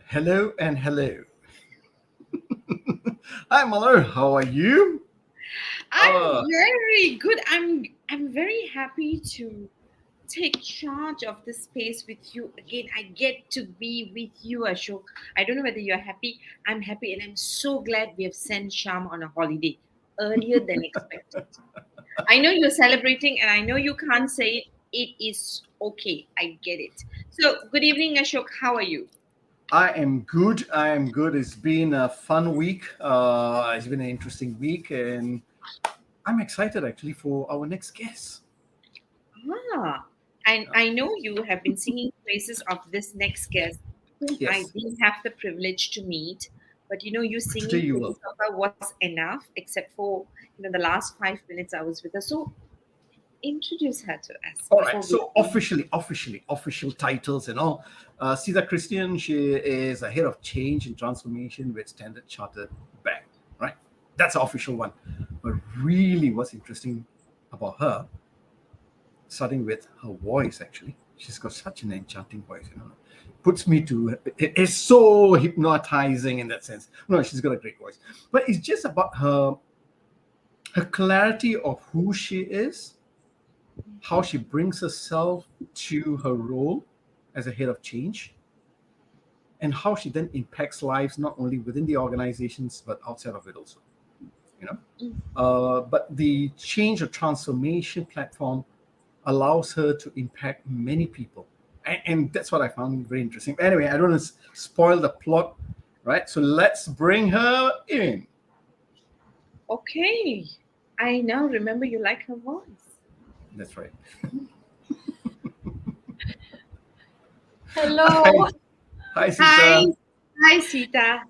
Hello and hello. Hi, Malhar. How are you? I'm very good. I'm very happy to take charge of this space with you again. I get to be with you, Ashok. I don't know whether you're happy. I'm happy, and I'm so glad we have sent Sham on a holiday earlier than expected. I know you're celebrating, and I know you can't say it. It is okay. I get it. So, good evening, Ashok. How are you? I am good. I am good. It's been a fun week. It's been an interesting week, and I'm excited actually for our next guest. Ah, and I know you have been singing praises of this next guest, whom I Yes, didn't have the privilege to meet. But you but today singing you praises will. of her was enough, except for the last 5 minutes I was with her. So introduce her to us All right. before we. So official titles and all. Seetha Cristian, she is a head of change and transformation with Standard Chartered Bank. Right. That's the official one. But really, what's interesting about her, starting with her voice, actually, she's got such an enchanting voice. Puts me to. It's so hypnotizing in that sense. No, she's got a great voice. But it's just about her clarity of who she is, how she brings herself to her role as a head of change, and how she then impacts lives not only within the organizations but outside of it also. You know, but the change or transformation platform allows her to impact many people, and that's what I found very interesting. Anyway, I don't want to spoil the plot, right? So let's bring her in. Okay, I now remember you like her voice. That's right. Hi, Hello. hi, Hi, Sita. hi, Sita.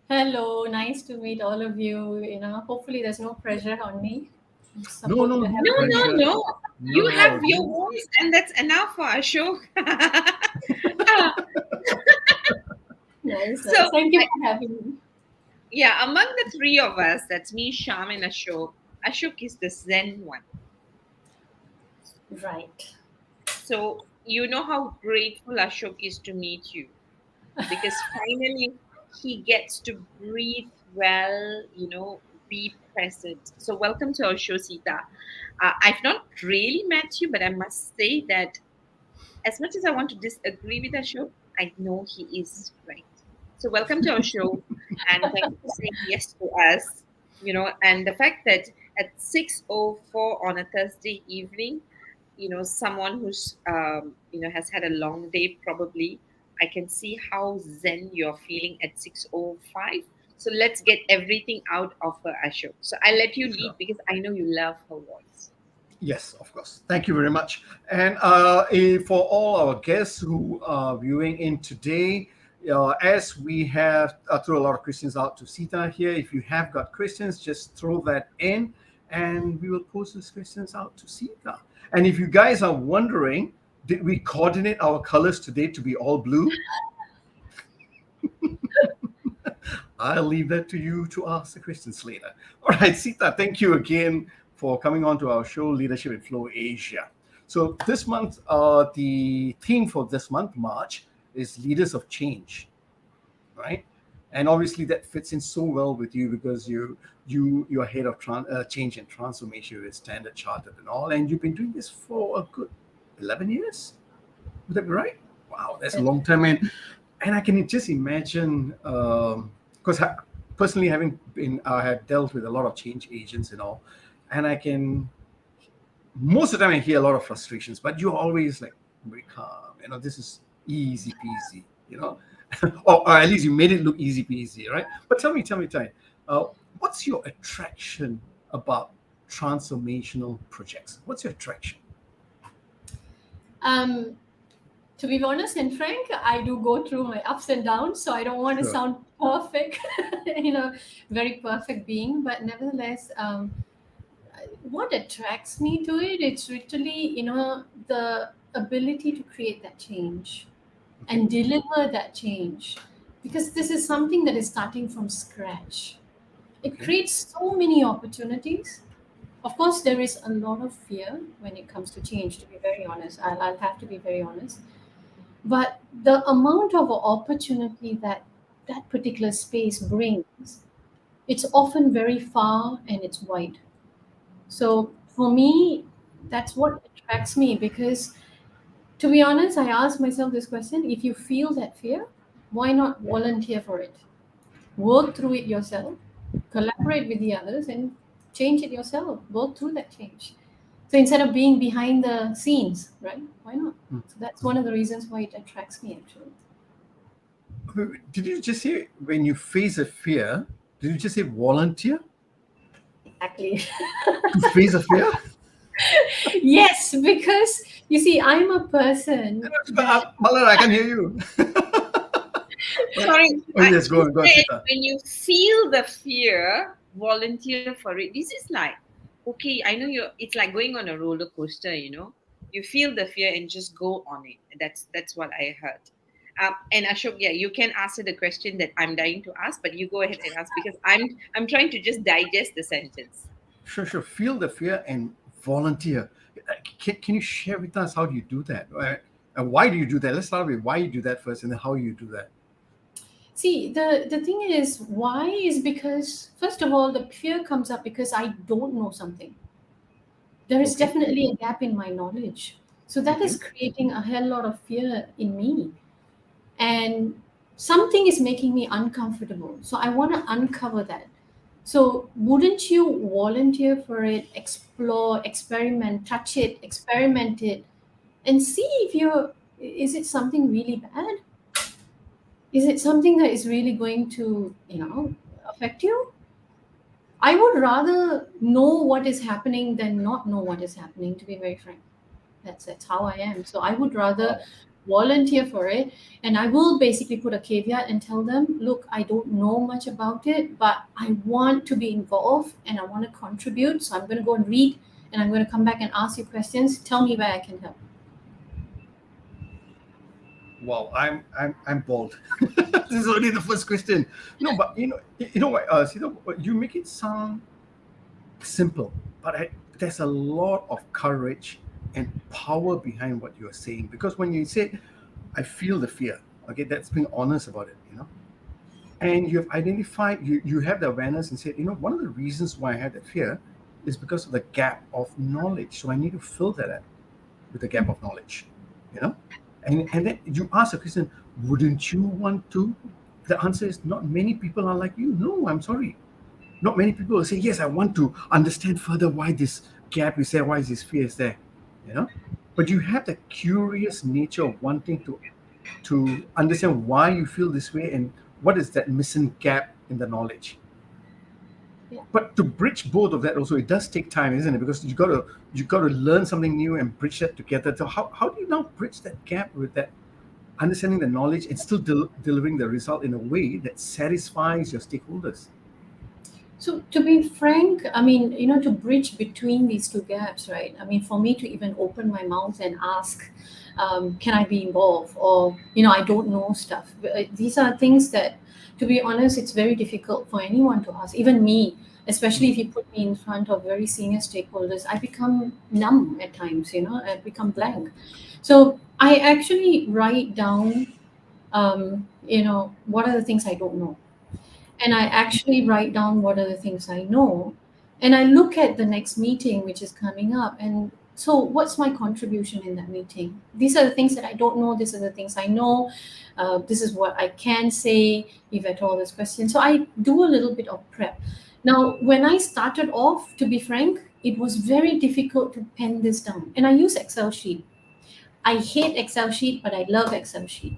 Hello. Nice to meet all of you. Hopefully there's no pressure on me. I'm No, supposed no, to no have No, a no, pressure. no. Not You at have all. your voice, and that's enough for Ashok. nice, So nice. Thank you for having me. yeah, among the three of us, that's me, Sham, and Ashok. Ashok is the Zen one. Right. So you know how grateful Ashok is to meet you because finally he gets to breathe well, be present. So welcome to our show, Sita. I've not really met you, but I must say that as much as I want to disagree with Ashok, I know he is right. So welcome to our show, and thank you for saying yes to us. And the fact that at 6:04 on a Thursday evening, someone who's has had a long day probably. I can see how zen you're feeling at 6:05. So let's get everything out of her, Ashok. So I'll let you Sure. lead because I know you love her voice. Yes, of course. Thank you very much. And for all our guests who are viewing in today, as we have throw a lot of questions out to Sita here, if you have got questions, just throw that in and we will post those questions out to Sita. And if you guys are wondering, did we coordinate our colors today to be all blue? I'll leave that to you to ask the questions later. All right, Sita, thank you again for coming on to our show, Leadership in Flow Asia. So this month, the theme for this month, March, is Leaders of Change, right? And obviously that fits in so well with you because you're head of change and transformation with Standard Chartered and all, and you've been doing this for a good 11 years. Would that be right? Wow, that's a That- long time. And I can just imagine, because personally having been, I have dealt with a lot of change agents and all, and I can, most of the time I hear a lot of frustrations, but you're always like very calm. This is easy peasy, or at least you made it look easy peasy, right? But tell me, what's your attraction about transformational projects? What's your attraction? To be honest and frank, I do go through my ups and downs, so I don't want to Sure. sound perfect, very perfect being. But nevertheless, what attracts me to it, it's literally, the ability to create that change and deliver that change, because this is something that is starting from scratch. It Okay. creates so many opportunities. Of course, there is a lot of fear when it comes to change, to be very honest. I'll have to be very honest. But the amount of opportunity that that particular space brings, it's often very far and it's wide. So for me, that's what attracts me, because to be honest, I ask myself this question: if you feel that fear, why not volunteer for it? Work through it yourself, collaborate with the others, and change it yourself. Work through that change. So instead of being behind the scenes, right? Why not? So that's one of the reasons why it attracts me, actually. Did you just say when you face a fear, did you just say volunteer Exactly. to face a fear? Yes, because you see, I'm a person that Malar, I can hear you. Sorry, Oh, yes, go on, said Sita. when you feel the fear, volunteer for it. This is like, okay, I know you're. It's like going on a roller coaster. You feel the fear and just go on it. That's what I heard. And Ashok, yeah, you can answer the question that I'm dying to ask, but you go ahead and ask because I'm trying to just digest the sentence. Sure. Feel the fear and volunteer. Can you share with us how do you do that? And why do you do that? Let's start with why you do that first and then how you do that. see the thing is, why is because first of all, the fear comes up because I don't know something. There is Okay. definitely a gap in my knowledge. So that Okay. is creating a hell lot of fear in me. And something is making me uncomfortable. So I want to uncover that. So wouldn't you volunteer for it, explore, experiment, touch it, experiment it, and see if is it something really bad? Is it something that is really going to, affect you? I would rather know what is happening than not know what is happening, to be very frank. That's how I am. So I would rather Wow. volunteer for it, and I will basically put a caveat and tell them, look, I don't know much about it, but I want to be involved and I want to contribute. So I'm going to go and read, and I'm going to come back and ask you questions. Tell me where I can help. Wow. I'm bold. This is only the first question. No, but what, Sita, you make it sound simple, but there's a lot of courage and power behind what you're saying. Because when you say, I feel the fear, okay, that's being honest about it. And you've identified, you have the awareness and said, one of the reasons why I had that fear is because of the gap of knowledge. So I need to fill that up with the gap of knowledge, you know? And then you ask a question, wouldn't you want to? The answer is not many people are like you. No, I'm sorry. Not many people will say, yes, I want to understand further why this gap is there, why this fear is there, you know? But you have the curious nature of wanting to understand why you feel this way and what is that missing gap in the knowledge. Yeah. But to bridge both of that also, it does take time, isn't it? Because you got to learn something new and bridge that together. So how do you now bridge that gap with that understanding the knowledge and still delivering the result in a way that satisfies your stakeholders? So to be frank, I mean, to bridge between these two gaps, right? I mean, for me to even open my mouth and ask, can I be involved? Or, I don't know stuff. These are things that, to be honest, it's very difficult for anyone to ask, even me, especially if you put me in front of very senior stakeholders. I become numb at times, I become blank. So I actually write down, what are the things I don't know, and I actually write down what are the things I know. And I look at the next meeting, which is coming up, and So, what's my contribution in that meeting? These are the things that I don't know. These are the things I know. This is what I can say if at all there's questions. So, I do a little bit of prep. Now, when I started off, to be frank, it was very difficult to pen this down. And I use Excel sheet. I hate Excel sheet, but I love Excel sheet.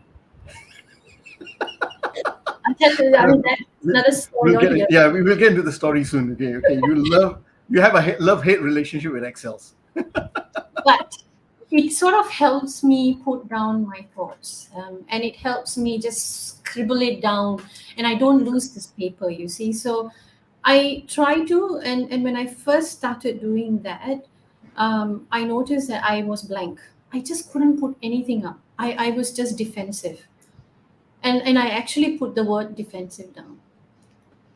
I tell you, I mean, that's another story We'll on get here. yeah, we will get into the story soon. Okay. You have a love-hate relationship with Excels. But it sort of helps me put down my thoughts, and it helps me just scribble it down, and I don't lose this paper, you see. So I try to, and when I first started doing that, I noticed that I was blank. I just couldn't put anything up. I was just defensive, and I actually put the word defensive down.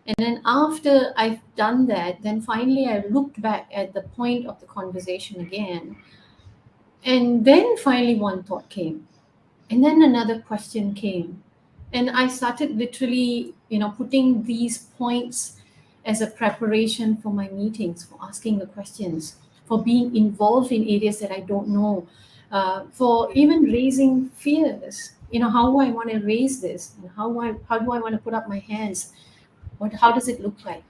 And then after I've done that, then finally I looked back at the point of the conversation again. And then finally one thought came. And then another question came. And I started literally, putting these points as a preparation for my meetings, for asking the questions, for being involved in areas that I don't know, for even raising fears. How do I want to raise this? And how do I want to put up my hands? How does it look like?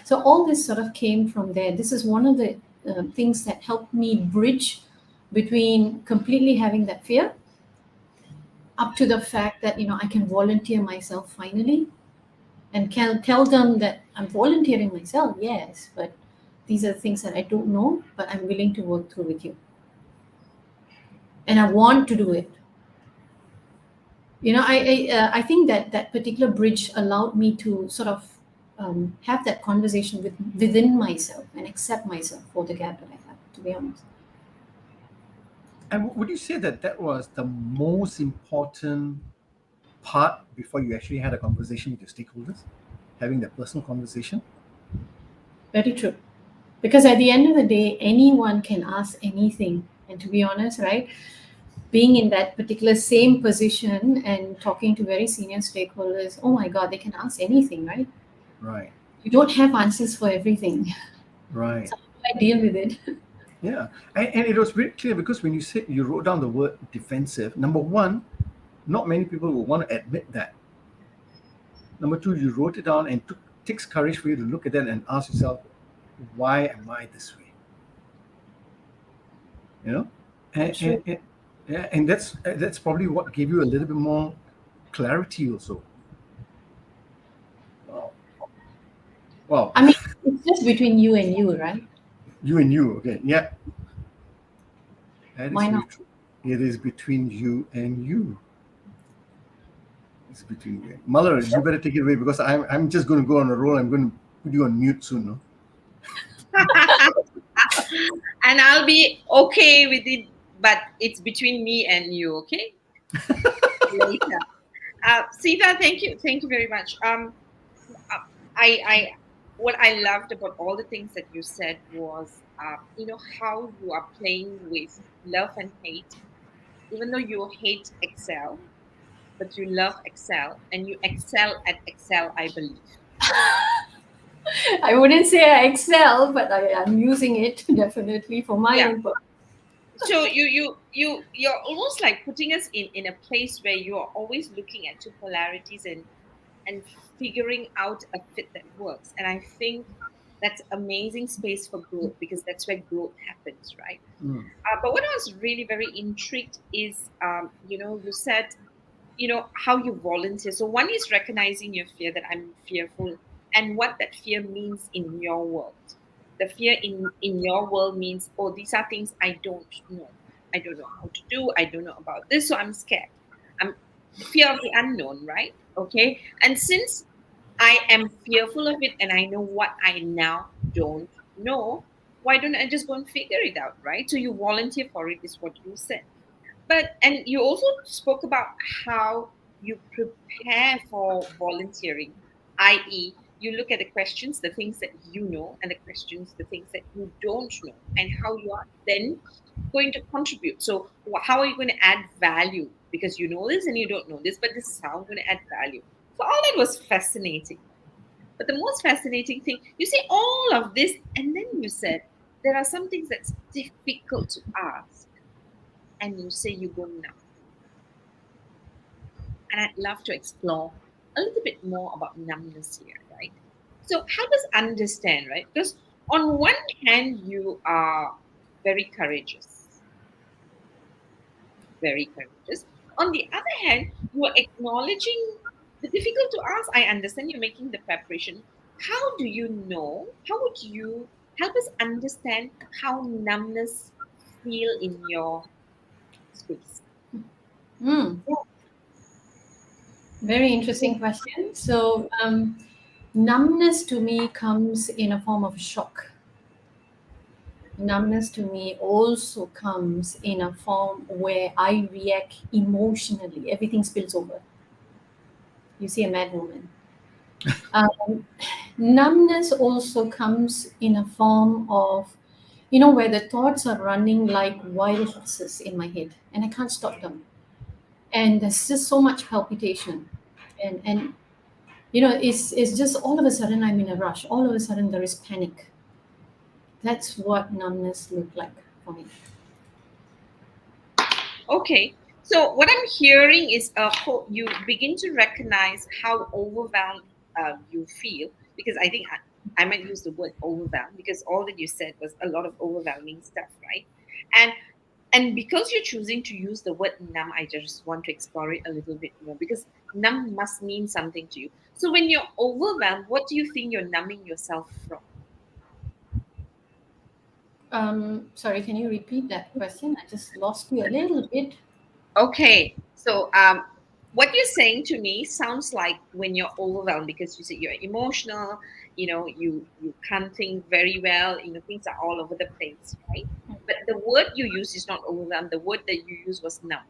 So all this sort of came from there. This is one of the things that helped me bridge between completely having that fear up to the fact that I can volunteer myself finally, and can tell them that I'm volunteering myself, yes, but these are things that I don't know, but I'm willing to work through with you, and I want to do it. I think that particular bridge allowed me to sort of have that conversation within myself and accept myself for the gap that I have, to be honest. And would you say that was the most important part before you actually had a conversation with your stakeholders, having that personal conversation? Very true. Because at the end of the day, anyone can ask anything. And to be honest, right, being in that particular same position and talking to very senior stakeholders, oh my God, they can ask anything, right? Right. You don't have answers for everything. Right. So how do I deal with it? Yeah. And it was very clear, because when you wrote down the word defensive, number one, not many people will want to admit that. Number two, you wrote it down, and it takes courage for you to look at that and ask yourself, why am I this way? And, yeah, and that's probably what gave you a little bit more clarity also. Wow. I mean, it's just between you and you, right? You and you, okay. Yeah. That is Why very not? true. It is between you and you. It's between you. Mother, you better take it away, because I'm just going to go on a roll. I'm going to put you on mute soon. No? And I'll be okay with it, but it's between me and you, okay? Later. Seetha, thank you very much. I what I loved about all the things that you said was, how you are playing with love and hate. Even though you hate Excel, but you love Excel and you excel at Excel, I believe. I wouldn't say I excel, but I'm using it definitely for my Yeah. own purpose. So you're almost like putting us in a place where you are always looking at two polarities and figuring out a fit that works. And I think that's amazing space for growth, because that's where growth happens, right? Mm. But what I was really very intrigued is, you said, how you volunteer. So one is recognizing your fear, that I'm fearful, and what that fear means in your world. The fear in your world means, oh, these are things I don't know. I don't know how to do. I don't know about this, so I'm scared. I'm fear of the unknown, right? Okay. And since I am fearful of it and I know what I now don't know, why don't I just go and figure it out, right? So you volunteer for it, is what you said. And you also spoke about how you prepare for volunteering, i.e., you look at the questions, the things that you know, and the questions, the things that you don't know, and how you are then going to contribute. So, how are you going to add value? Because you know this and you don't know this, but this is how I'm going to add value. So, all that was fascinating. But the most fascinating thing, you say all of this, and then you said, there are some things that's difficult to ask, and you say you go numb. And I'd love to explore a little bit more about numbness here, right? So help us understand, right? Because on one hand, you are very courageous, very courageous. On the other hand, you are acknowledging the difficult to ask. I understand you're making the preparation. How do you know? How would you help us understand how numbness feel in your space? Hmm. Very interesting question. So, numbness to me comes in a form of shock. Numbness to me also comes in a form where I react emotionally. Everything spills over. You see a mad woman. Um, Numbness also comes in a form of, where the thoughts are running like wild horses in my head and I can't stop them. And there's just so much palpitation. And it's just all of a sudden I'm in a rush. All of a sudden there is panic. That's what numbness looked like for me. Okay. So what I'm hearing is you begin to recognize how overwhelmed you feel, because I think I might use the word overwhelmed because all that you said was a lot of overwhelming stuff, right? And and because you're choosing to use the word numb, I just want to explore it a little bit more, because numb must mean something to you. So when you're overwhelmed, what do you think you're numbing yourself from? Sorry, can you repeat that question? I just lost you a little bit. Okay, so what you're saying to me sounds like when you're overwhelmed, because you say you're emotional, you can't think very well, things are all over the place, right? But the word you use is not overwhelmed. The word that you use was numb.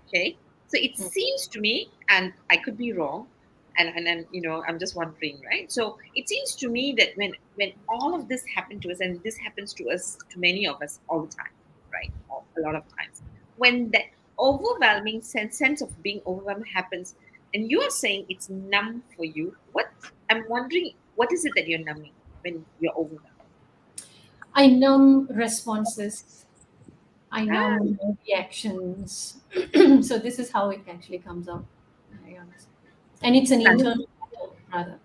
Okay, so it Mm. seems to me, and I could be wrong, and then I'm just wondering, right? So it seems to me that when all of this happened to us, and this happens to us, to many of us all the time, right? A lot of times, when that overwhelming sense of being overwhelmed happens, and you are saying it's numb for you, what I'm wondering, what is it that you're numbing when you're overwhelmed? I numb responses. I Ah, numb reactions. So this is how it actually comes out. To be honest. And it's an internal battle, rather.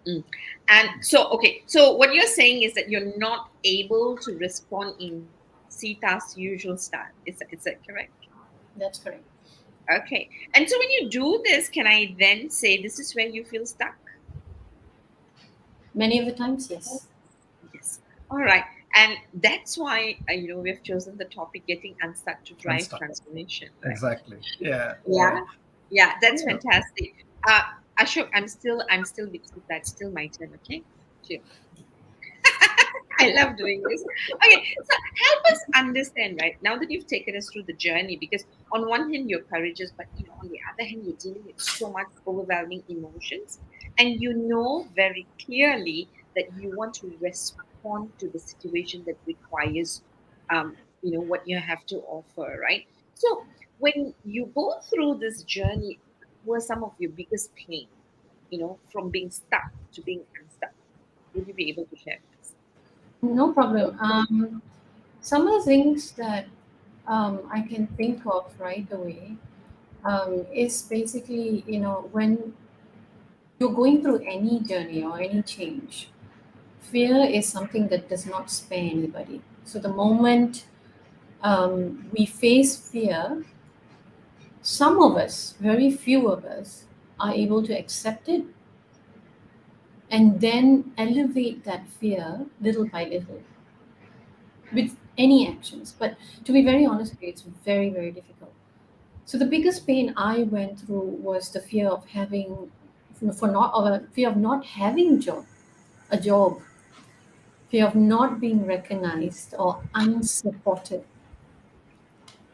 Mm. And so, okay, so what you're saying is that you're not able to respond in Sita's usual style. Is that correct? That's correct. Okay. And so when you do this, can I then say this is where you feel stuck? Many of the times, yes. Yes. All right. And that's why, we have chosen the topic getting unstuck to drive Unstuck. transformation, right? Exactly. Yeah. Yeah. Yeah, that's Yeah. fantastic. Uh, Ashok, I'm still with you. That's still my turn. Okay. Sure. I love doing this. Okay, so help us understand, right? Now that you've taken us through the journey, because on one hand you're courageous, but on the other hand you're dealing with so much overwhelming emotions, and you know very clearly that you want to respond to the situation that requires, what you have to offer, right? So when you go through this journey, what were some of your biggest pain? From being stuck to being unstuck. Would you be able to share with us? No problem. Some of the things that I can think of right away is basically, when you're going through any journey or any change, fear is something that does not spare anybody. So the moment we face fear, some of us, very few of us, are able to accept it and then elevate that fear little by little with any actions. But to be very honest with you, it's very, very difficult. So the biggest pain I went through was the fear of having, for not, or fear of not having a job, fear of not being recognized or unsupported.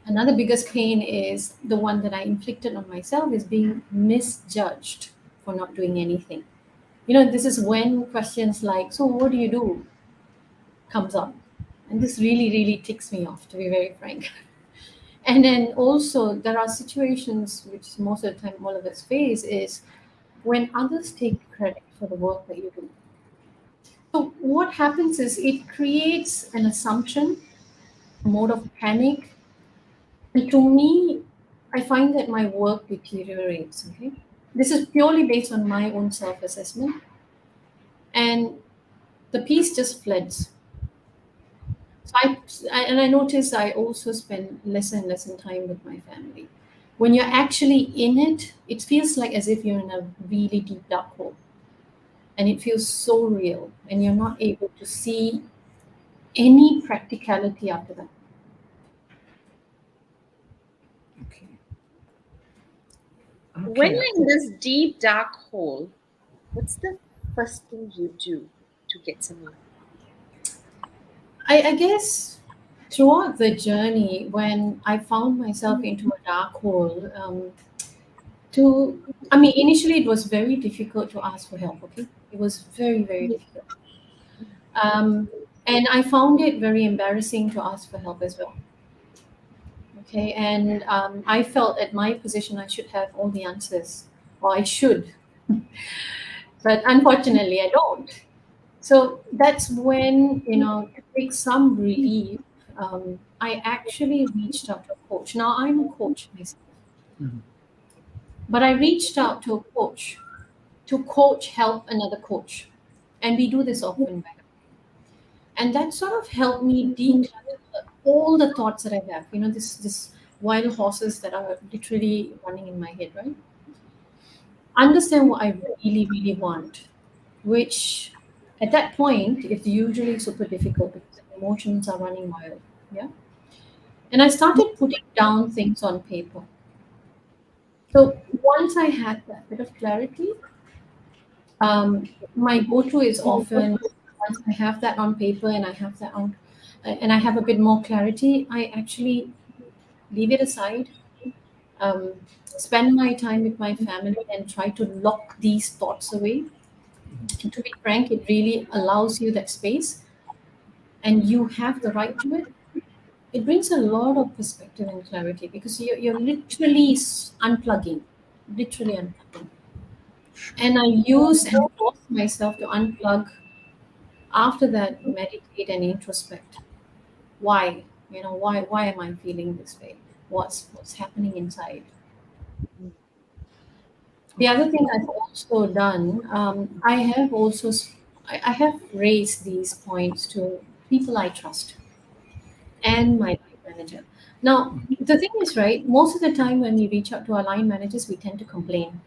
Another biggest pain is the one that I inflicted on myself is being misjudged for not doing anything. This is when questions like, "So what do you do?" comes up, and this really, really ticks me off, to be very frank. And then also there are situations which most of the time all of us face is when others take credit for the work that you do. So what happens is it creates an assumption, a mode of panic, and to me, I find that my work deteriorates. Okay, this is purely based on my own self-assessment, and the piece just floods. So I notice I also spend less and less in time with my family. When you're actually in it, it feels like as if you're in a really deep dark hole, and it feels so real, and you're not able to see any practicality after that. Okay. When Okay. you're in this deep dark hole, what's the first thing you do to get some light? I guess throughout the journey, when I found myself into a dark hole, to I mean, initially it was very difficult to ask for help. Okay, it was very very difficult, um, and I found it very embarrassing to ask for help as well. Okay, and I felt at my position I should have all the answers, or I should, but unfortunately I don't. So that's when, to take some relief, I actually reached out to a coach. Now I'm a coach myself, Mhm. but I reached out to a coach to coach help another coach, and we do this often, by the way. And that sort of helped me declutter all the thoughts that I have. This wild horses that are literally running in my head, right? Understand what I really, really want, which at that point is usually super difficult because the emotions are running wild. Yeah. And I started putting down things on paper. So once I had that bit of clarity, my go-to is often once I have that on paper and I have that on, and I have a bit more clarity, I actually leave it aside, um, spend my time with my family, and try to lock these thoughts away. And to be frank, it really allows you that space, and you have the right to it. It brings a lot of perspective and clarity because you're literally literally unplugging. Sure. And I use and force myself to unplug after that, meditate and introspect. Why? Why am I feeling this way? What's happening inside? The Okay. other thing I've also done, I have raised these points to people I trust and my line manager. Now, the thing is, right, most of the time when we reach out to our line managers, we tend to complain.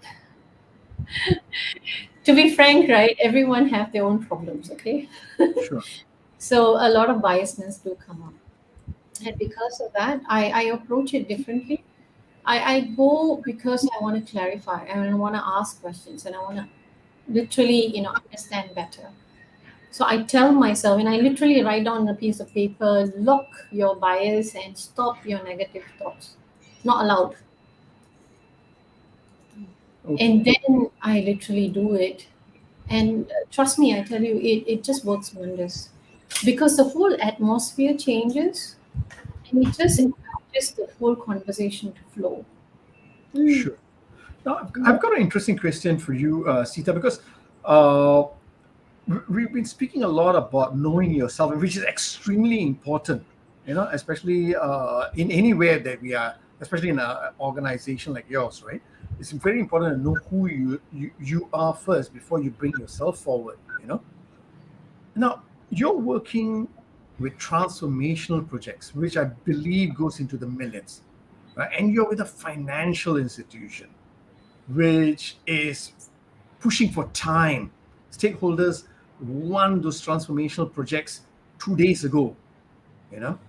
To be frank, right, everyone have their own problems, okay? Sure. So a lot of biasness do come up. And because of that, I approach it differently. I go because I want to clarify and I want to ask questions and I want to literally, understand better. So I tell myself, and I literally write down on a piece of paper, lock your bias and stop your negative thoughts. Not allowed. Okay. And then I literally do it. And trust me, I tell you, it just works wonders. Because the whole atmosphere changes and it just encourages the whole conversation to flow. Mm. Sure. Now, I've got an interesting question for you, Sita, because uh, we've been speaking a lot about knowing yourself, which is extremely important, especially in anywhere that we are, especially in an organization like yours, right? It's very important to know who you are first before you bring yourself forward. Now, you're working with transformational projects, which I believe goes into the millions, right? And you're with a financial institution, which is pushing for time. Stakeholders won those transformational projects 2 days ago, you know?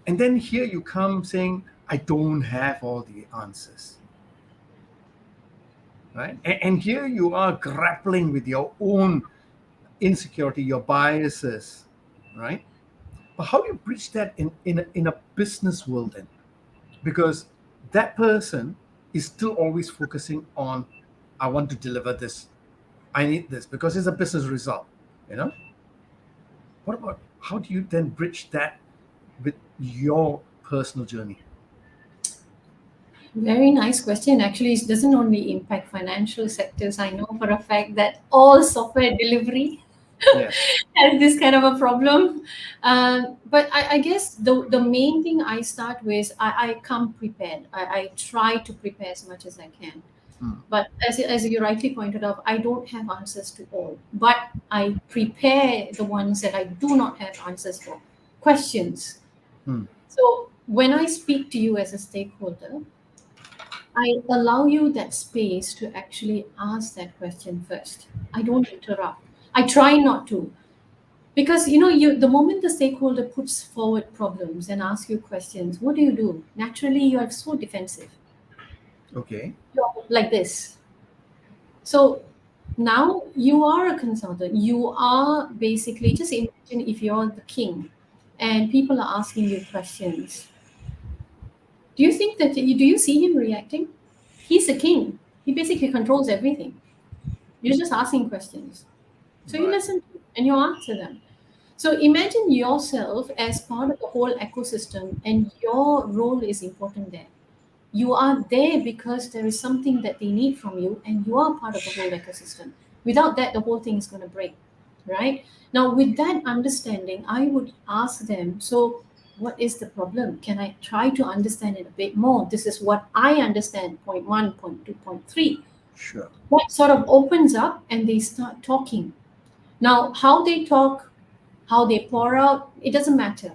And then here you come saying, I don't have all the answers, right? And here you are grappling with your own insecurity, your biases, right? But how do you bridge that in a business world then? Because that person is still always focusing on, I want to deliver this, I need this because it's a business result, you know? What about how do you then bridge that with your personal journey? Very nice question. Actually, it doesn't only impact financial sectors. I know for a fact that all software delivery. Yes. has this kind of a problem. But I guess the main thing I start with, I come prepared. I try to prepare as much as I can. Hmm. But as you rightly pointed out, I don't have answers to all. But I prepare the ones that I do not have answers for. Questions. Hmm. So when I speak to you as a stakeholder, I allow you that space to actually ask that question first. I don't interrupt. I try not to. Because you the moment the stakeholder puts forward problems and asks you questions, what do? Naturally, you are so defensive. Okay. You're like this. So now you are a consultant. You are basically, just imagine if you're the king and people are asking you questions. Do you see him reacting? He's the king. He basically controls everything. You're just asking questions. So you Right. listen and you answer them. So imagine yourself as part of the whole ecosystem, and your role is important there. You are there because there is something that they need from you, and you are part of the whole ecosystem. Without that, the whole thing is going to break, right? Now, with that understanding, I would ask them, so what is the problem? Can I try to understand it a bit more? This is what I understand, point one, point two, point three. Sure. What sort of opens up, and they start talking. Now, how they talk, how they pour out, it doesn't matter.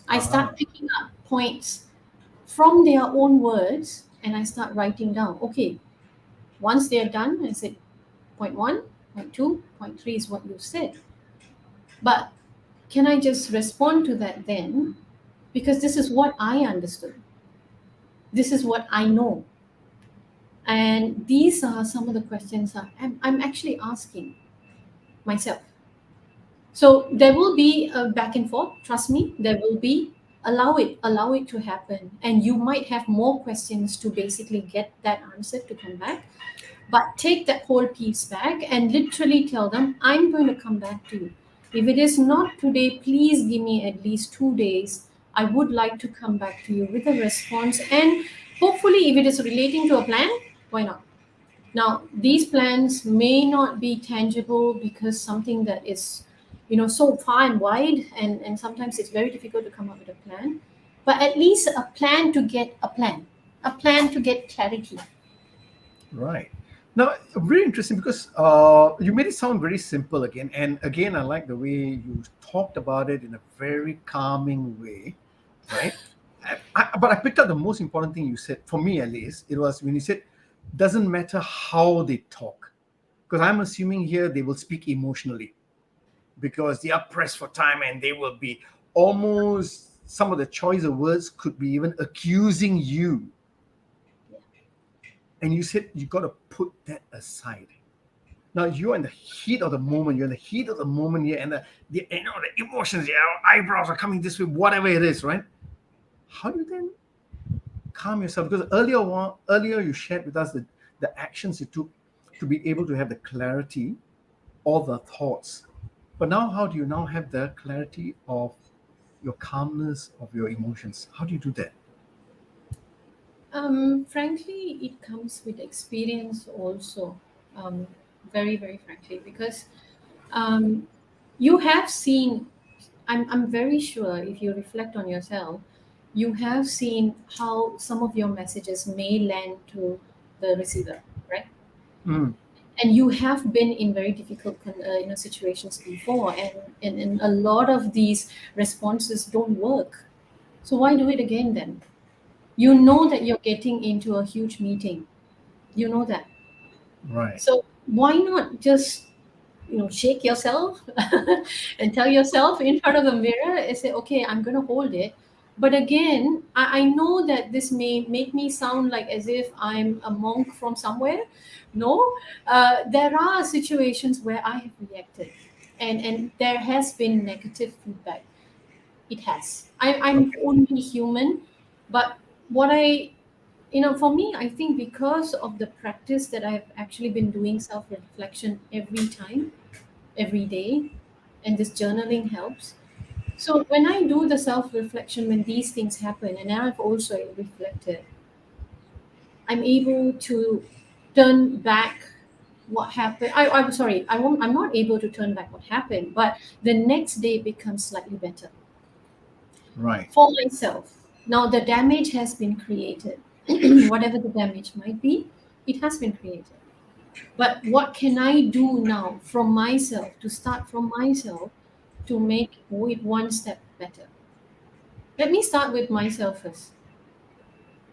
I Ah. start picking up points from their own words and I start writing down. Okay, once they're done, I said point one, point two, point three is what you said. But can I just respond to that then? Because this is what I understood. This is what I know. And these are some of the questions I'm actually asking myself. So there will be a back and forth. Trust me, there will be. Allow it to happen, and you might have more questions to basically get that answer to come back. But take that whole piece back and literally tell them, "I'm going to come back to you. If it is not today, please give me at least 2 days. I would like to come back to you with a response, and hopefully, if it is relating to a plan, why not?" Now, these plans may not be tangible because something that is, so far and wide, and sometimes it's very difficult to come up with a plan. But at least a plan to get a plan to get clarity. Right. Now, very interesting because you made it sound very simple again. And again, I like the way you talked about it in a very calming way, right? But I picked up the most important thing you said, for me at least, it was when you said, doesn't matter how they talk. Because I'm assuming here they will speak emotionally because they are pressed for time and they will be almost, some of the choice of words could be even accusing you. And you said you got to put that aside. Now you're in the heat of the moment. You're in the heat of the moment here, and the emotions, your eyebrows are coming this way, whatever it is, right? How do you then calm yourself? Because earlier you shared with us the actions you took to be able to have the clarity of the thoughts. But now, how do you now have the clarity of your calmness of your emotions? How do you do that? Frankly, it comes with experience also. Um, very, very frankly, because um, you have seen. I'm very sure if you reflect on yourself, you have seen how some of your messages may land to the receiver, right? Mm, And you have been in very difficult situations before, and a lot of these responses don't work. So why do it again then? You know that you're getting into a huge meeting. You know that. right. So why not just shake yourself and tell yourself in front of the mirror and say, okay, I'm going to hold it. But again, I know that this may make me sound like as if I'm a monk from somewhere. No, there are situations where I have reacted, and there has been negative feedback. It has. I'm Okay. only human, but what for me, I think because of the practice that I've actually been doing self reflection every time, every day, and this journaling helps. So when I do the self reflection, when these things happen, and I've also reflected, I'm able to turn back what happened. I'm sorry. I'm not able to turn back what happened, but the next day becomes slightly better Right. for myself. Now the damage has been created. Whatever the damage might be, it has been created. But what can I do now from myself to start from myself to make it one step better? Let me start with myself first.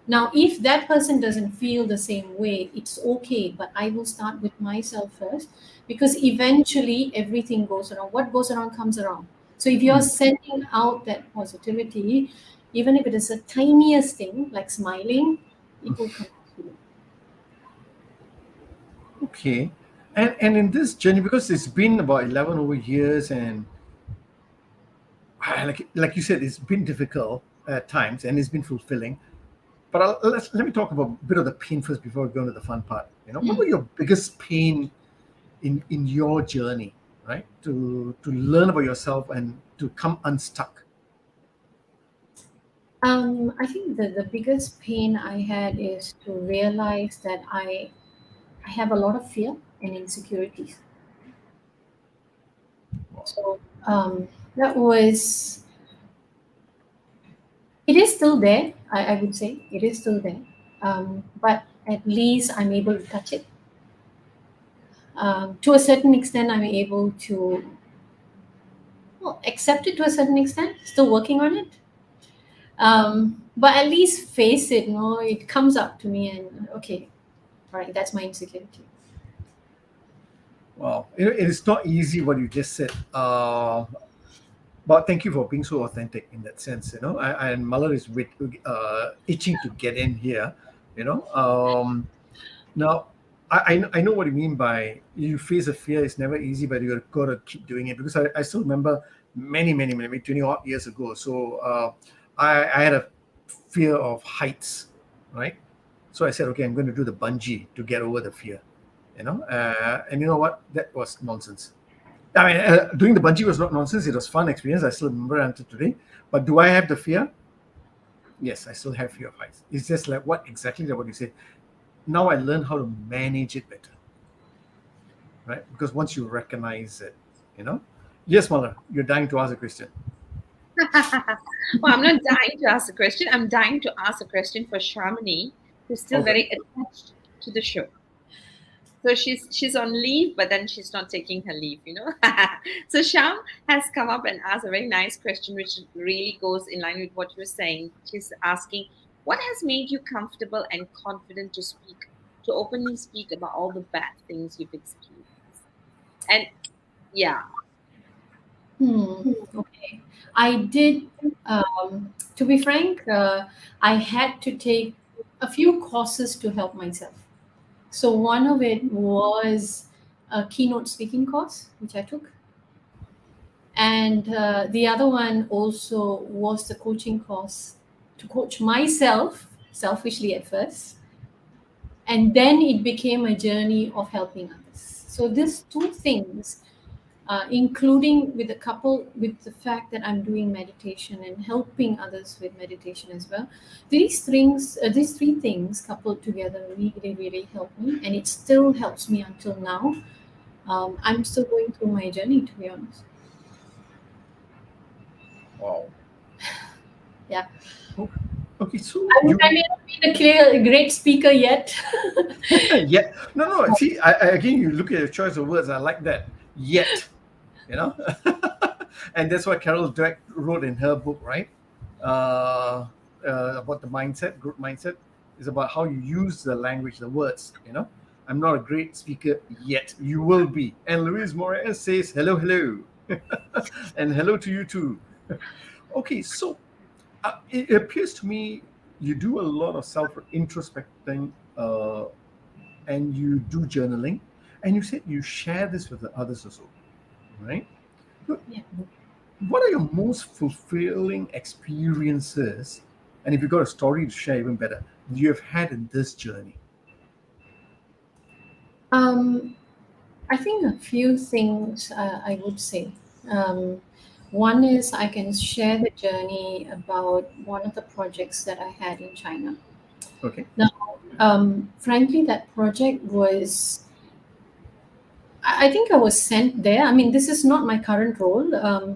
Now, if that person doesn't feel the same way, it's okay, but I will start with myself first because eventually everything goes around. What goes around comes around. So if you're Mm. sending out that positivity, even if it is the tiniest thing like smiling, it will come to you. Okay. And in this journey, because it's been about 11 over years, and like you said, it's been difficult at times, and it's been fulfilling. But let me talk about a bit of the pain first before we go into the fun part. What were your biggest pain in your journey, right? To learn about yourself and to come unstuck. I think the biggest pain I had is to realize that I have a lot of fear and insecurities. Wow. So that was, it is still there. I would say it is still there. But at least I'm able to touch it. To a certain extent, I'm able to, well, accept it to a certain extent. Still working on it. But at least face it. It comes up to me, and okay, all right, that's my insecurity. Wow. It is not easy what you just said. But thank you for being so authentic in that sense. And Mala is itching to get in here. You know. Now, I know what you mean by you face a fear. It's never easy, but you got to keep doing it because I still remember many, maybe 20 odd years ago. So I had a fear of heights, right? So I said, okay, I'm going to do the bungee to get over the fear. And you know what? That was nonsense. I mean, doing the bungee was not nonsense. It was fun experience. I still remember until today. But do I have the fear? Yes, I still have fear of heights. It's just like what you said. Now I learn how to manage it better, right? Because once you recognize it, you know. Yes, Mala, you're dying to ask a question. Well, I'm not dying to ask a question. I'm dying to ask a question for Shamini, who's still Okay. very attached to the show. So she's on leave, but then she's not taking her leave. So Sham has come up and asked a very nice question, which really goes in line with what you're saying. She's asking, what has made you comfortable and confident to openly speak about all the bad things you've experienced? And yeah, Okay. I did, to be frank, I had to take a few courses to help myself. So one of it was a keynote speaking course, which I took. And the other one also was the coaching course to coach myself, selfishly at first. And then it became a journey of helping others. So these two things, including with the couple with the fact that I'm doing meditation and helping others with meditation as well. These three things coupled together really, really help me, and it still helps me until now. I'm still going through my journey, to be honest. Wow. Yeah, Okay, so I may not be the clear, great speaker yet. yeah, no. See, again, you look at your choice of words. I like that. Yet, you know, and that's what Carol Dweck wrote in her book, right? Uh, about the mindset, group mindset, is about how you use the language, the words. I'm not a great speaker yet. You will be. And Luis Moraes says hello, hello, and hello to you too. Okay, so it appears to me you do a lot of self introspecting, and you do journaling, and you said you share this with the others also, right? So Yeah. what are your most fulfilling experiences, and if you've got a story to share, even better, you have had in this journey? Um, I think a few things I would say. Um, One is I can share the journey about one of the projects that I had in China. Okay. Now, frankly, that project was I think I was sent there. I mean, this is not my current role,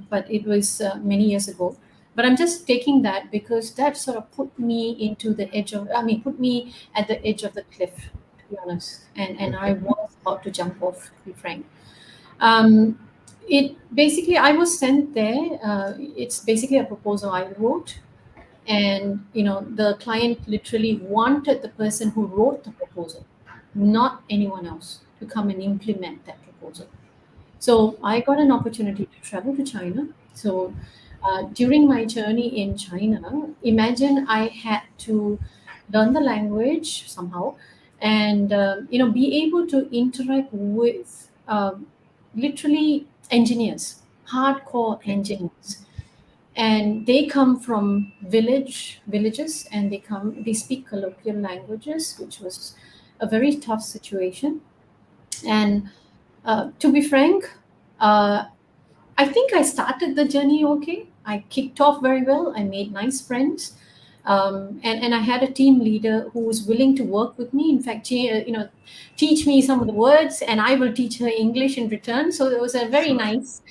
but it was many years ago. But I'm just taking that because that sort of put me into the edge of, I mean, put me at the edge of the cliff, to be honest. And I Okay. was about to jump off, to be frank. Um, it basically, I was sent there. It's basically a proposal I wrote. And, the client literally wanted the person who wrote the proposal, not anyone else, to come and implement that proposal. So I got an opportunity to travel to China. So during my journey in China, imagine I had to learn the language somehow, and be able to interact with literally engineers, hardcore Okay. engineers, and they come from villages, and they speak colloquial languages, which was a very tough situation. And to be frank, uh, I think I started the journey okay. I kicked off very well. I made nice friends. And I had a team leader who was willing to work with me. In fact, she, teach me some of the words, and I will teach her English in return. So it was a very Sure. nice,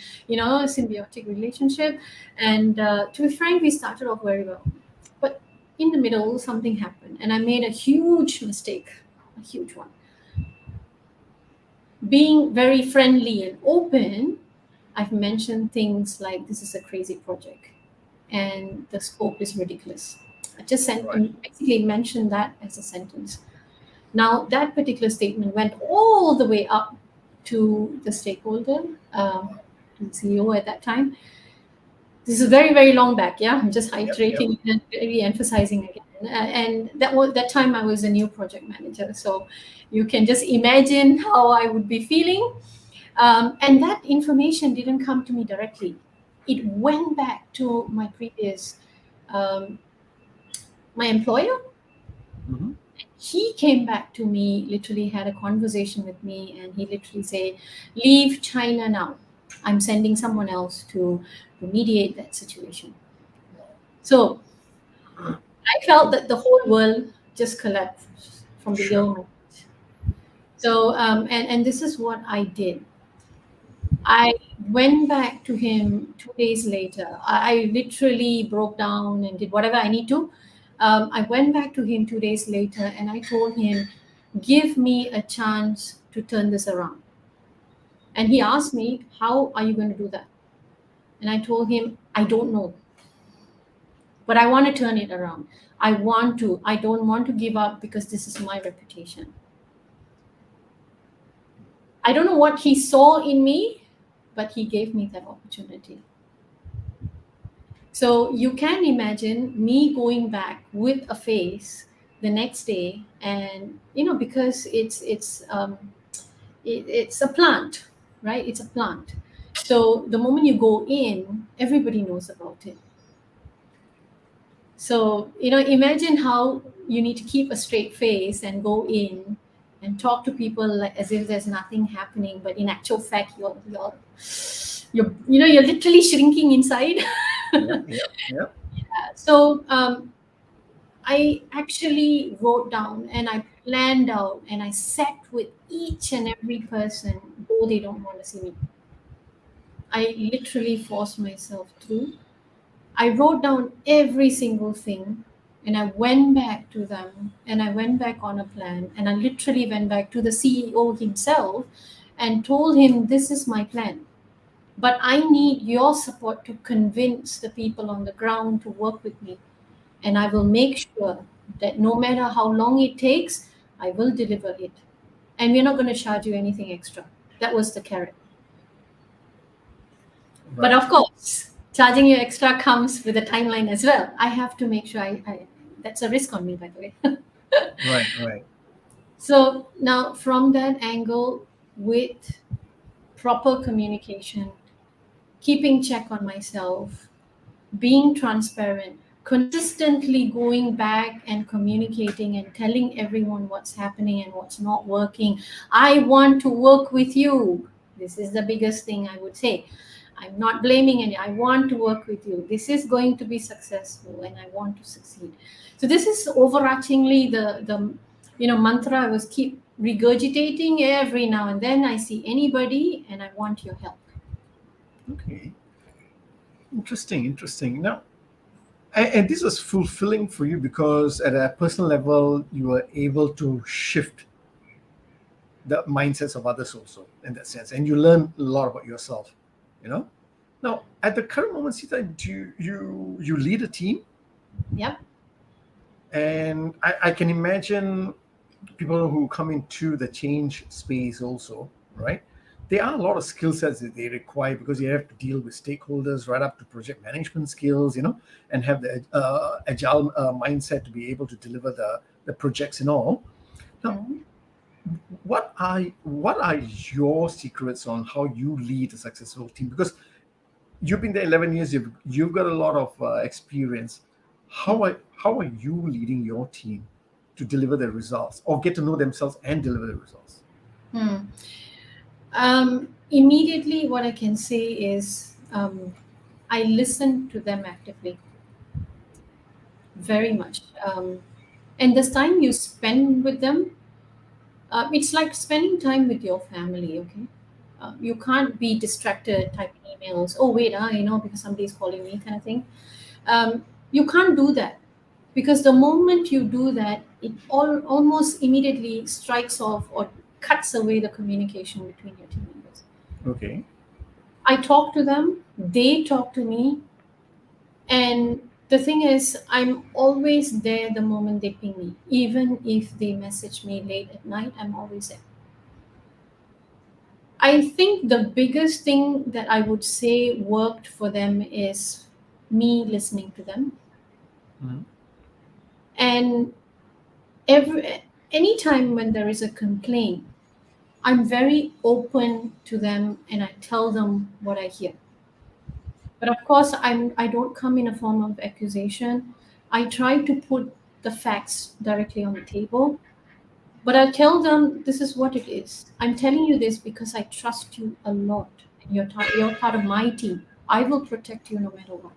symbiotic relationship. And to be frank, we started off very well. But in the middle, something happened, and I made a huge mistake, a huge one. Being very friendly and open, I've mentioned things like this is a crazy project and the scope is ridiculous. I just Right. basically mentioned that as a sentence. Now, that particular statement went all the way up to the stakeholder, to the CEO at that time. This is very, very long back. Yeah, I'm just Yep. Yep. iterating and re-emphasizing again. And that time I was a new project manager, so you can just imagine how I would be feeling. And that information didn't come to me directly. It went back to my previous, um, my employer. Hmm. He came back to me, literally had a conversation with me, and he literally said, "Leave China now. I'm sending someone else to mediate that situation." So I felt that the whole world just collapsed from Sure. below me. So, and this is what I did. I went back to him 2 days later. I literally broke down and did whatever I need to. I went back to him 2 days later, and I told him, "Give me a chance to turn this around." And he asked me, "How are you going to do that?" And I told him, "I don't know, but I want to turn it around. I want to. I don't want to give up because this is my reputation." I don't know what he saw in me, but he gave me that opportunity. So you can imagine me going back with a face the next day, and because it's a plant, right? It's a plant. So the moment you go in, everybody knows about it. So imagine how you need to keep a straight face and go in and talk to people like as if there's nothing happening, but in actual fact, you're literally shrinking inside. Yep. Yep. Yep. So I actually wrote down and I planned out and I sat with each and every person, though they don't want to see me. I literally forced myself through. I wrote down every single thing, and I went back to them and I went back on a plan, and I literally went back to the CEO himself and told him, "This is my plan. But I need your support to convince the people on the ground to work with me. And I will make sure that no matter how long it takes, I will deliver it. And we're not going to charge you anything extra." That was the carrot. But Right. of course, charging you extra comes with a timeline as well. I have to make sure I that's a risk on me, by the way. Right. Right. So now, from that angle, with proper communication, keeping check on myself, being transparent, consistently going back and communicating and telling everyone what's happening and what's not working. I want to work with you. This is the biggest thing I would say. I'm not blaming any. I want to work with you. This is going to be successful and I want to succeed. So this is overarchingly the mantra I was keep regurgitating every now and then. I see anybody and I want your help. Okay. Interesting. Now, and this was fulfilling for you because at a personal level, you were able to shift the mindsets of others also in that sense, and you learn a lot about yourself. You know. Now, at the current moment, Sita, do you lead a team? Yep. And I can imagine people who come into the change space also, right? There are a lot of skill sets that they require because you have to deal with stakeholders right up to project management skills, and have the agile mindset to be able to deliver the projects and all. Now, Mhm. what are your secrets on how you lead a successful team? Because you've been there 11 years, you've got a lot of experience. How are you leading your team to deliver the results or get to know themselves and deliver the results? Hmm. Immediately, what I can say is I listen to them actively, very much. And this time you spend with them, it's like spending time with your family, okay? You can't be distracted typing emails. Oh, wait, because somebody's calling me, kind of thing. You can't do that because the moment you do that, it almost immediately strikes off or cuts away the communication between your team members. Okay. I talk to them, they talk to me, and the thing is, I'm always there the moment they ping me. Even if they message me late at night, I'm always there. I think the biggest thing that I would say worked for them is me listening to them. Mhm. And anytime when there is a complaint, I'm very open to them and I tell them what I hear. But of course, I don't come in a form of accusation. I try to put the facts directly on the table. But I tell them this is what it is. I'm telling you this because I trust you a lot. And you're part of my team. I will protect you no matter what.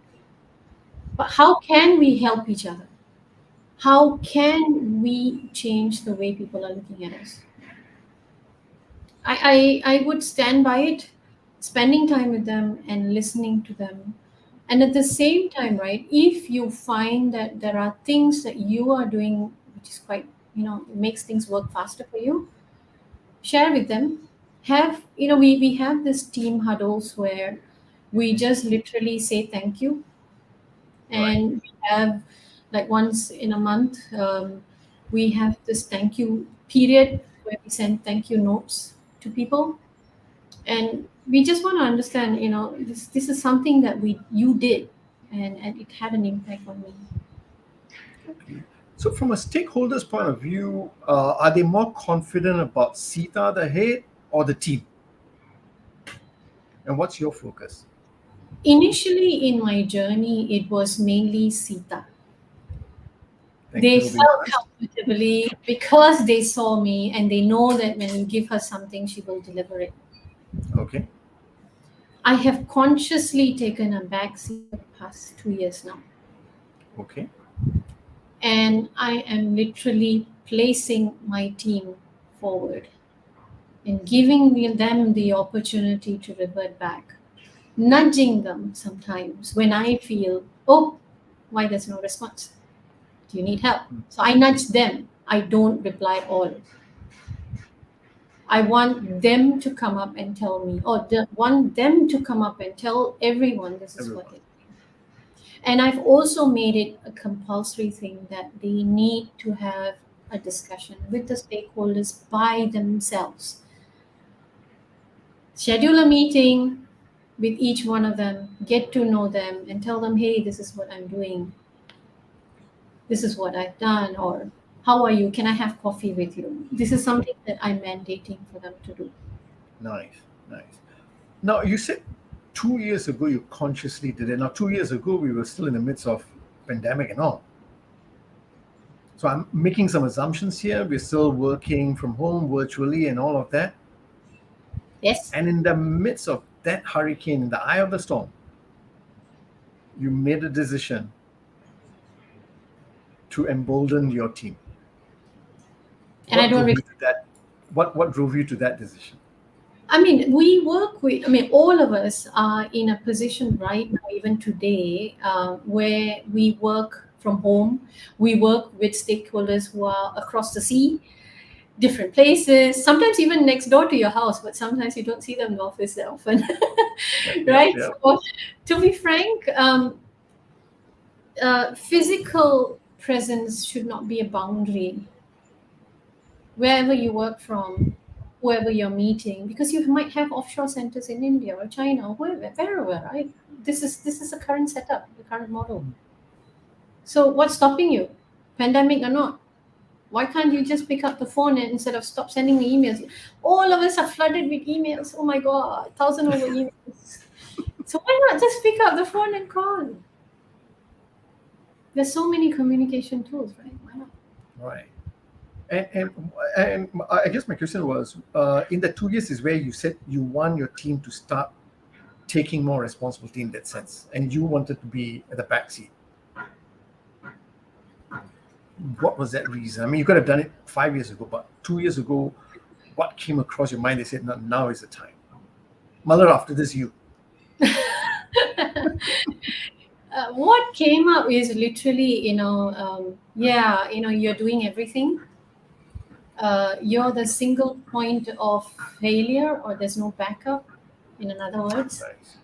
But how can we help each other? How can we change the way people are looking at us? I would stand by it, spending time with them and listening to them. And at the same time, right, if you find that there are things that you are doing which is quite, makes things work faster for you, share with them. We have this team huddles where we just literally say thank you. Right. And we have like once in a month, we have this thank you period where we send thank you notes to people, and we just want to understand, this is something that we you did, and it had an impact on me. Okay. So, from a stakeholder's point of view, are they more confident about Sita, the head, or the team? And what's your focus? Initially in my journey, it was mainly Sita. Thank They you for being felt honest. comfortably because they saw me and they know that when you give her something, she will deliver it. Okay. I have consciously taken a back seat for the past 2 years now. Okay. And I am literally placing my team forward and giving them the opportunity to revert back, nudging them sometimes when I feel, oh, why there's no response? Do you need help? So I nudge them. I don't reply all. I want them to come up and tell me, or want them to come up and tell everyone this is what Everyone. they. And I've also made it a compulsory thing that they need to have a discussion with the stakeholders by themselves. Schedule a meeting with each one of them, get to know them, and tell them, hey, this is what I'm doing, this is what I've done, or how are you? Can I have coffee with you? This is something that I'm mandating for them to do. Nice. Nice. Now, you said 2 years ago you consciously did it. Now, 2 years ago we were still in the midst of pandemic and all. So I'm making some assumptions here. We're still working from home virtually and all of that. Yes. And in the midst of that hurricane, in the eye of the storm, you made a decision to embolden your team. And I What don't drove you regret. to that? what drove you to that decision? I mean, we work with, I mean, all of us are in a position right now, even today, where we work from home. We work with stakeholders who are across the sea, different places, sometimes even next door to your house, but sometimes you don't see them in the office that often. Right? Yeah. So, to be frank, physical presence should not be a boundary wherever you work from, whoever you're meeting, because you might have offshore centers in India or China or wherever, right? This is the current setup, the current model. So what's stopping you, pandemic or not? Why can't you just pick up the phone and instead of stop sending me emails? All of us are flooded with emails. Oh my god, 1,000 over emails. So why not just pick up the phone and call? There's so many communication tools, right? Why not? Right. And I guess my question was, in the 2 years is where you said you want your team to start taking more responsibility in that sense, and you wanted to be at the back seat. What was that reason? I mean, you could have done it 5 years ago, but 2 years ago, what came across your mind? They said, no, now is the time. Mother, after this, you. What came up is literally, you're doing everything. You're the single point of failure, or there's no backup, in other words. Nice.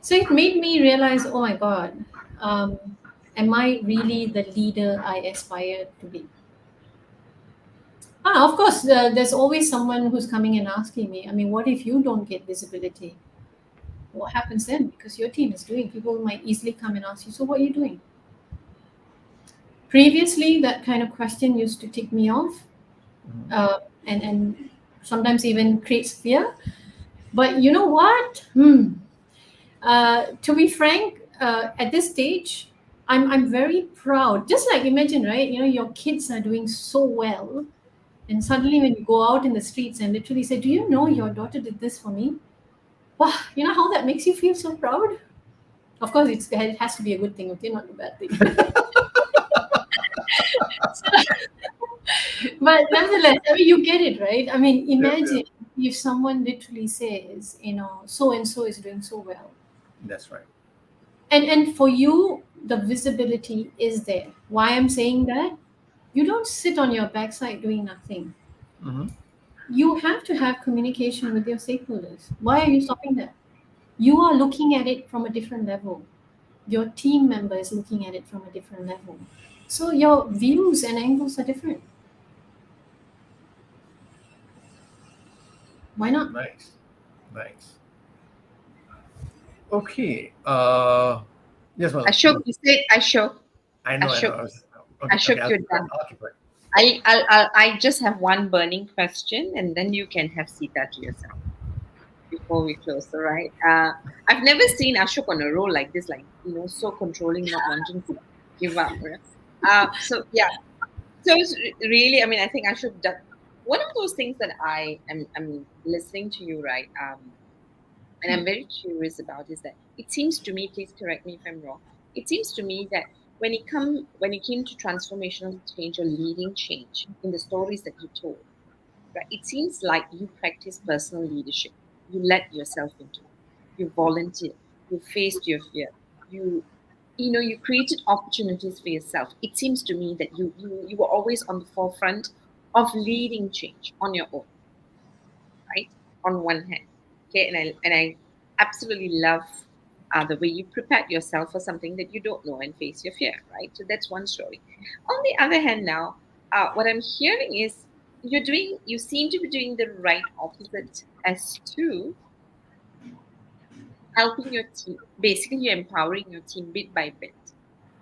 So it made me realize, oh my God, am I really the leader I aspire to be? Of course, there's always someone who's coming and asking me, I mean, what if you don't get visibility? What happens then? Because your team is doing, people might easily come and ask you, so what are you doing? Previously, that kind of question used to tick me off, and sometimes even creates fear. But you know what? To be frank, at this stage, I'm very proud. Just like imagine, right? Your kids are doing so well, and suddenly when you go out in the streets and literally say, "Do you know your daughter did this for me?" Wow, you know how that makes you feel so proud. Of course, it has to be a good thing, okay, not a bad thing. But nevertheless, I mean, you get it, right? I mean, imagine if someone literally says, so and so is doing so well. That's right. And for you, the visibility is there. Why I'm saying that? You don't sit on your backside doing nothing. Mm-hmm. You have to have communication with your stakeholders. Why are you stopping that? You are looking at it from a different level. Your team member is looking at it from a different level. So your views and angles are different. Why not? Nice. Okay. Yes, well. Ashok, you said Ashok. I know. Ashok, Okay, Ashok, I'll you're keep done. it. I'll keep it. I just have one burning question, and then you can have Seetha to yourself before we close. All right. I've never seen Ashok on a roll like this, like so controlling, not wanting to give up. So yeah. So it's really, I mean, I think Ashok, one of those things that I'm listening to you, right? And I'm very curious about is that it seems to me, please correct me if I'm wrong, it seems to me that when it came to transformational change or leading change in the stories that you told, right, it seems like you practice personal leadership. You let yourself into it. You volunteered. You faced your fear. You you created opportunities for yourself. It seems to me that you were always on the forefront of leading change on your own, right? On one hand, okay, and I absolutely love the way you prepared yourself for something that you don't know and face your fear, right? So that's one story. On the other hand, now what I'm hearing is you seem to be doing the right opposite as to helping your team. Basically, you're empowering your team bit by bit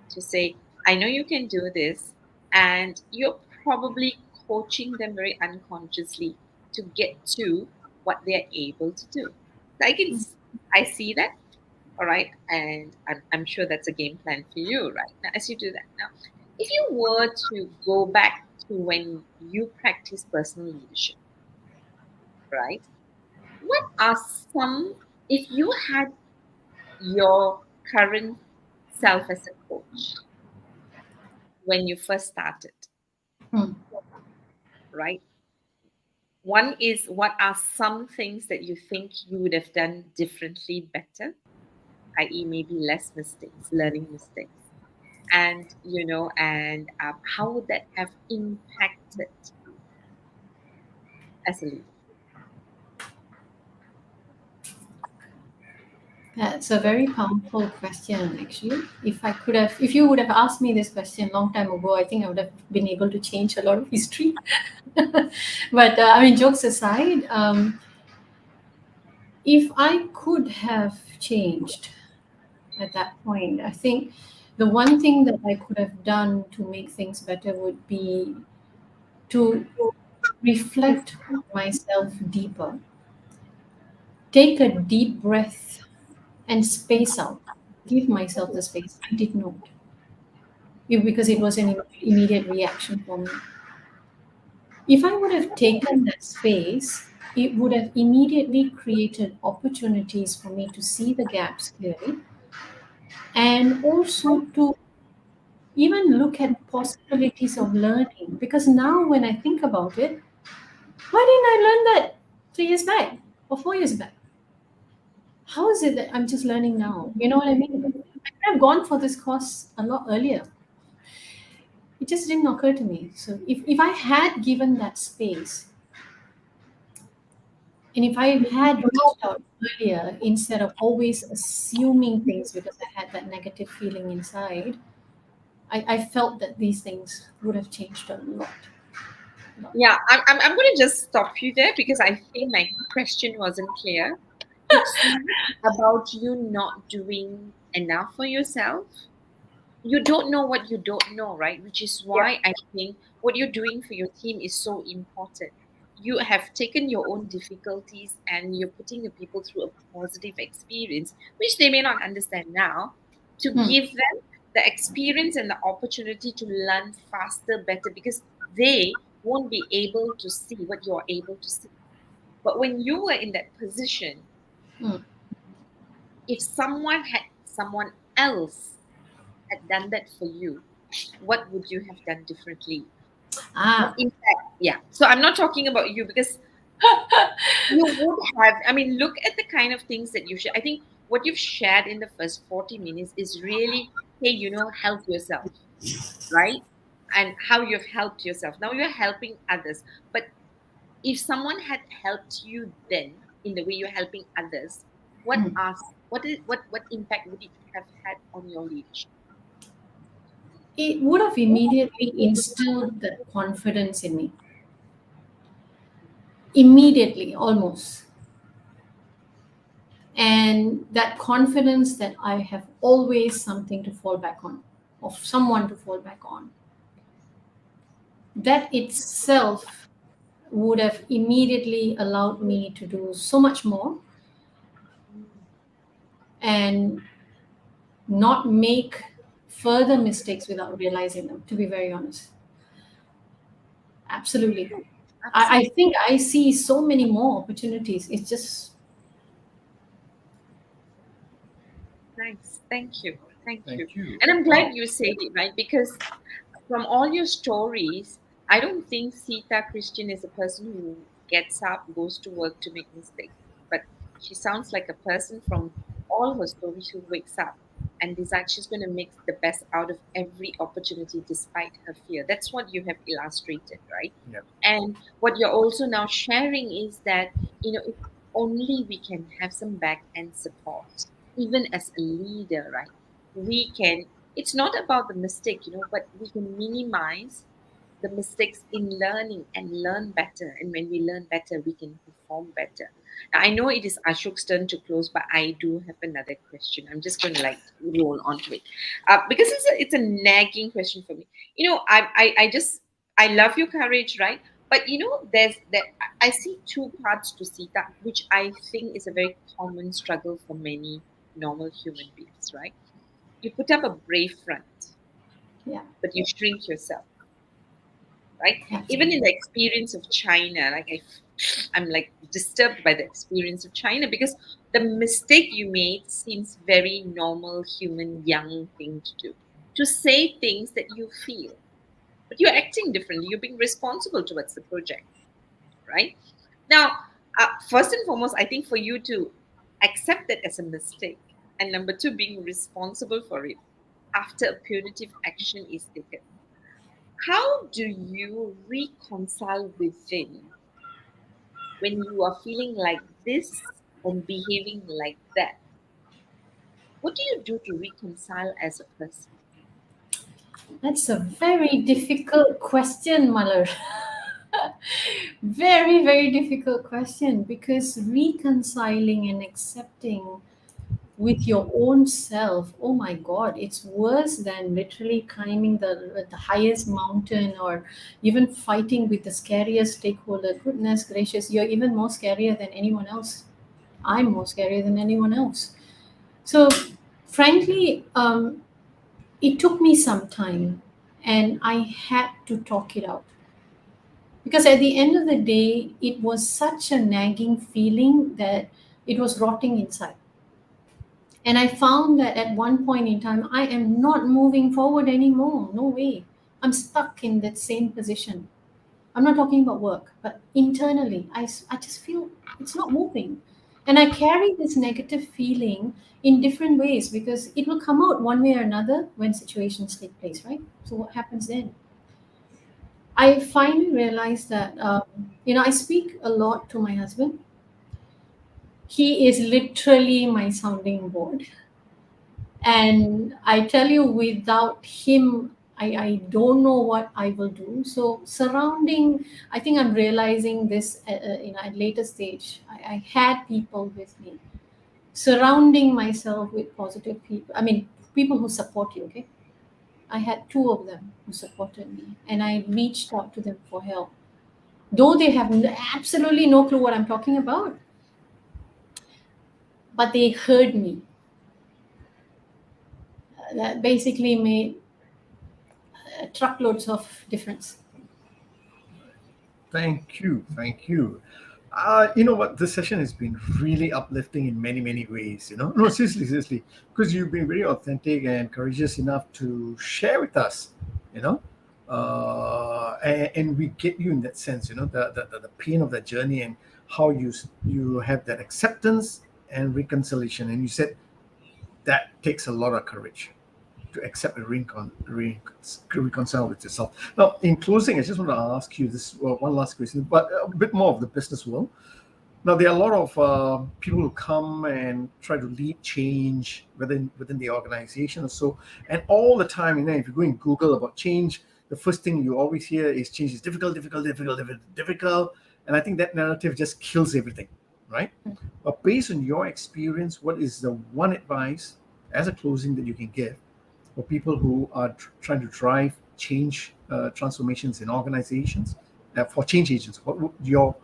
to say, I know you can do this, and you're probably coaching them very unconsciously to get to what they're able to do. So I see that, all right, and I'm sure that's a game plan for you, right? Now, as you do that, now, if you were to go back to when you practice personal leadership, right? What are some, if you had your current self as a coach when you first started, Hmm. right? One is, what are some things that you think you would have done differently better, i.e., maybe less mistakes, learning mistakes, and how would that have impacted as a leader? That's a very powerful question, actually. If you would have asked me this question a long time ago, I think I would have been able to change a lot of history. But I mean, jokes aside, if I could have changed at that point, I think the one thing that I could have done to make things better would be to reflect on myself deeper, take a deep breath, and space out. Give myself the space. I did not. Because it was an immediate reaction for me. If I would have taken that space, it would have immediately created opportunities for me to see the gaps clearly and also to even look at possibilities of learning. Because now, when I think about it, why didn't I learn that 3 years back or 4 years back? How is it that I'm just learning now? You know what I mean? I could have gone for this course a lot earlier. It just didn't occur to me. So if I had given that space, and if I had reached out earlier instead of always assuming things because I had that negative feeling inside, I felt that these things would have changed a lot. Yeah, I'm going to just stop you there because I think my question wasn't clear. It's not about you not doing enough for yourself. You don't know what you don't know, right? Which is why I think what you're doing for your team is so important. You have taken your own difficulties and you're putting the people through a positive experience, which they may not understand now, to Hmm. give them the experience and the opportunity to learn faster, better, because they won't be able to see what you're able to see. But when you were in that position, Hmm. if someone else had done that for you, what would you have done differently? What Ah, impact? Yeah. So I'm not talking about you because you would have, I mean, look at the kind of things that you share. I think what you've shared in the first 40 minutes is really, hey, help yourself, right? And how you've helped yourself. Now you're helping others. But if someone had helped you then in the way you're helping others, what hmm. are what impact would it have had on your leadership? It would have immediately instilled that confidence in me. Immediately, almost. And that confidence that I have always something to fall back on, of someone to fall back on. That itself would have immediately allowed me to do so much more and not make further mistakes without realizing them, to be very honest. Absolutely. I Absolutely. think I see so many more opportunities. It's just, Nice. Thank you. Thank you. Thank you. And I'm Wow. glad you said it, right? Because from all your stories, I don't think Seetha Christian is a person who gets up, goes to work to make mistakes. But she sounds like a person from all her stories who wakes up and decides she's going to make the best out of every opportunity despite her fear. That's what you have illustrated, right? Yeah. And what you're also now sharing is that, if only we can have some back end support, even as a leader, right? We can, it's not about the mistake, but we can minimize the mistakes in learning and learn better. And when we learn better, we can perform better. Now, I know it is Ashok's turn to close, but I do have another question. I'm just going to roll onto it because it's a nagging question for me. I love your courage, right? But there's that I see two parts to Sita, which I think is a very common struggle for many normal human beings, right? You put up a brave front, yeah, but you shrink yourself, right? Even in absolutely. the experience of China, I'm like disturbed by the experience of China because the mistake you made seems very normal, human, young thing to do. To say things that you feel, but you're acting differently. You're being responsible towards the project, right? Now, first and foremost, I think for you to accept that as a mistake, and number two, being responsible for it after a punitive action is taken. How do you reconcile within when you are feeling like this and behaving like that? What do you do to reconcile as a person? That's a very difficult question, Malar. Very, very difficult question, because reconciling and accepting with your own self, oh my God, it's worse than literally climbing the highest mountain, or even fighting with the scariest stakeholder. Goodness gracious, you're even more scarier than anyone else. I'm more scarier than anyone else. So frankly, it took me some time, and I had to talk it out, because at the end of the day, it was such a nagging feeling that it was rotting inside. And I found that at one point in time, I am not moving forward anymore. No way. I'm stuck in that same position. I'm not talking about work, but internally, I just feel it's not moving. And I carry this negative feeling in different ways, because it will come out one way or another when situations take place, right? So, what happens then? I finally realized that, I speak a lot to my husband. He is literally my sounding board. And I tell you, without him, I don't know what I will do. So surrounding, I think I'm realizing this in a later stage. I had people with me, surrounding myself with positive people. I mean, people who support you. Okay, I had two of them who supported me, and I reached out to them for help, though they have absolutely no clue what I'm talking about, but they heard me. That basically made truckloads of difference. Thank you. Thank you. You know what? This session has been really uplifting in many, many ways. No, seriously, seriously, because you've been very authentic and courageous enough to share with us. You know, and we get you in that sense. The pain of that journey, and how you have that acceptance and reconciliation. And you said that takes a lot of courage to accept and reconcile with yourself. Now, in closing, I just want to ask you this one last question, but a bit more of the business world. Now, there are a lot of people who come and try to lead change within the organization or so, and all the time, if you go in Google about change, the first thing you always hear is change is difficult, difficult, difficult, difficult, difficult, and I think that narrative just kills everything, right? But based on your experience, what is the one advice as a closing that you can give for people who are trying to drive change transformations in organizations, for change agents? What would your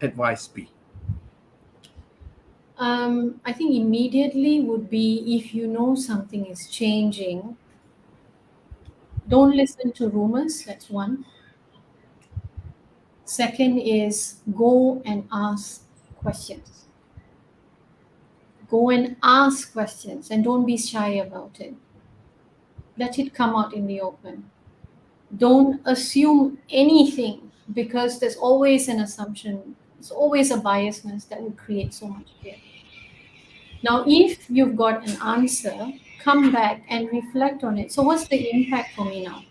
advice be? I think immediately would be, if you know something is changing, don't listen to rumors. That's one. Second is, go and ask questions. Go and ask questions, and don't be shy about it. Let it come out in the open. Don't assume anything, because there's always an assumption. There's always a biasness that will create so much fear. Now, if you've got an answer, come back and reflect on it. So, what's the impact for me now?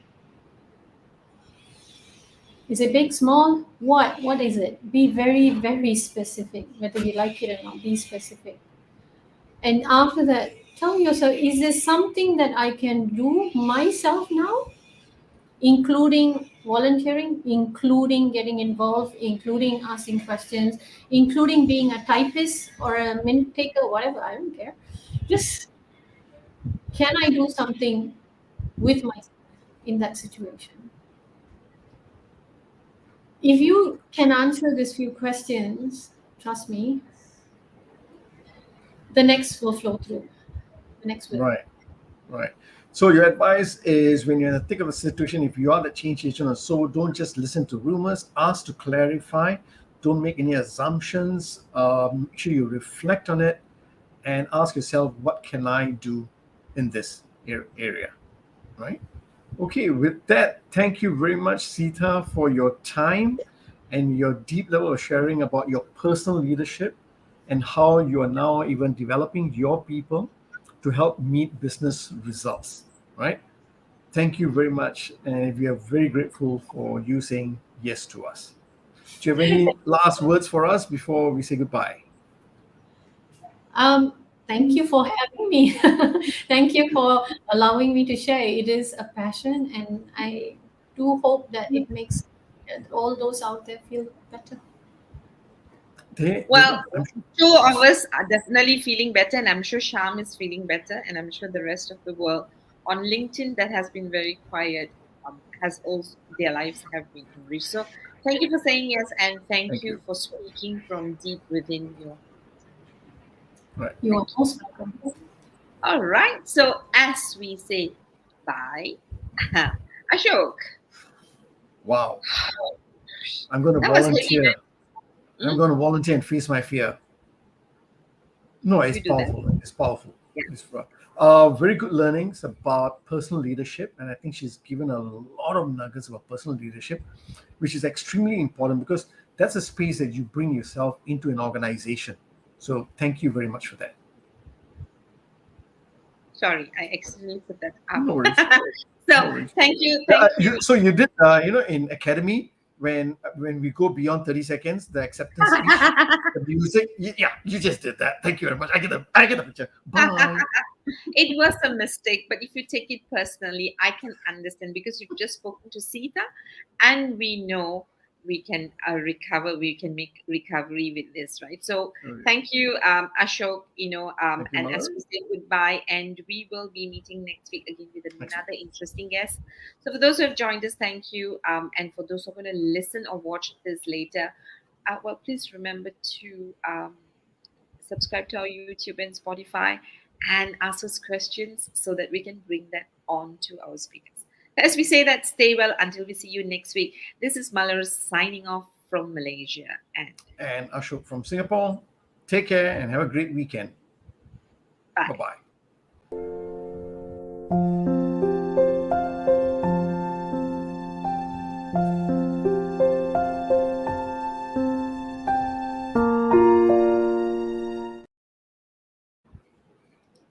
Is it big, small? What? What is it? Be very, very specific, whether you like it or not. Be specific. And after that, tell yourself, is there something that I can do myself now, including volunteering, including getting involved, including asking questions, including being a typist or a minute taker, whatever, I don't care. Just, can I do something with myself in that situation? If you can answer these few questions, trust me, the next will flow through. The next will. Right, right. So your advice is, when you're in the thick of a situation, if you are the change agent or so, don't just listen to rumors, ask to clarify, don't make any assumptions. Make sure you reflect on it and ask yourself, what can I do in this area, right? Okay, with that, thank you very much, Seetha, for your time. and your deep level of sharing about your personal leadership and how you are now even developing your people to help meet business results, right? Thank you very much. And we are very grateful for you saying yes to us. Do you have any last words for us before we say goodbye? Thank you for having me. Thank you for allowing me to share. It is a passion, and I do hope that it makes all those out there feel better. Well, I'm two of us are definitely feeling better, and I'm sure Sham is feeling better, and I'm sure the rest of the world on LinkedIn that has been very quiet has also their lives have been enriched. So, thank you for saying yes, and thank Thank you you. for speaking from deep within your. Right. You are Thank you. most welcome. All right. So, as we say bye, Ashok, Wow. I'm going to that was heavy. volunteer. I'm Hmm? going to volunteer and face my fear. No, it's You do that. powerful. It's powerful. Yeah. Very good learnings about personal leadership, and I think she's given a lot of nuggets about personal leadership, which is extremely important because that's a space that you bring yourself into an organization. So thank you very much for that. Sorry, I accidentally put that up. No worries. So, No worries. thank you. Yeah, Thank you. so you did, in academy when we go beyond 30 seconds, the acceptance speech, the music. Yeah, you just did that. Thank you very much. I get the picture. Bye. It was a mistake, but if you take it personally, I can understand because you've just spoken to Seetha, and we know we can recover. We can make recovery with this, right? So, thank you, Ashok. Thank you, And as Mallory. we say goodbye, and we will be meeting next week again with Next week. another interesting guest. So, for those who have joined us, thank you, and for those who are going to listen or watch this later, well, please remember to subscribe to our YouTube and Spotify, and ask us questions so that we can bring that on to our speakers. As we say that, stay well until we see you next week. This is Malars signing off from Malaysia, and And Ashok from Singapore. Take care and have a great weekend. bye. Bye bye.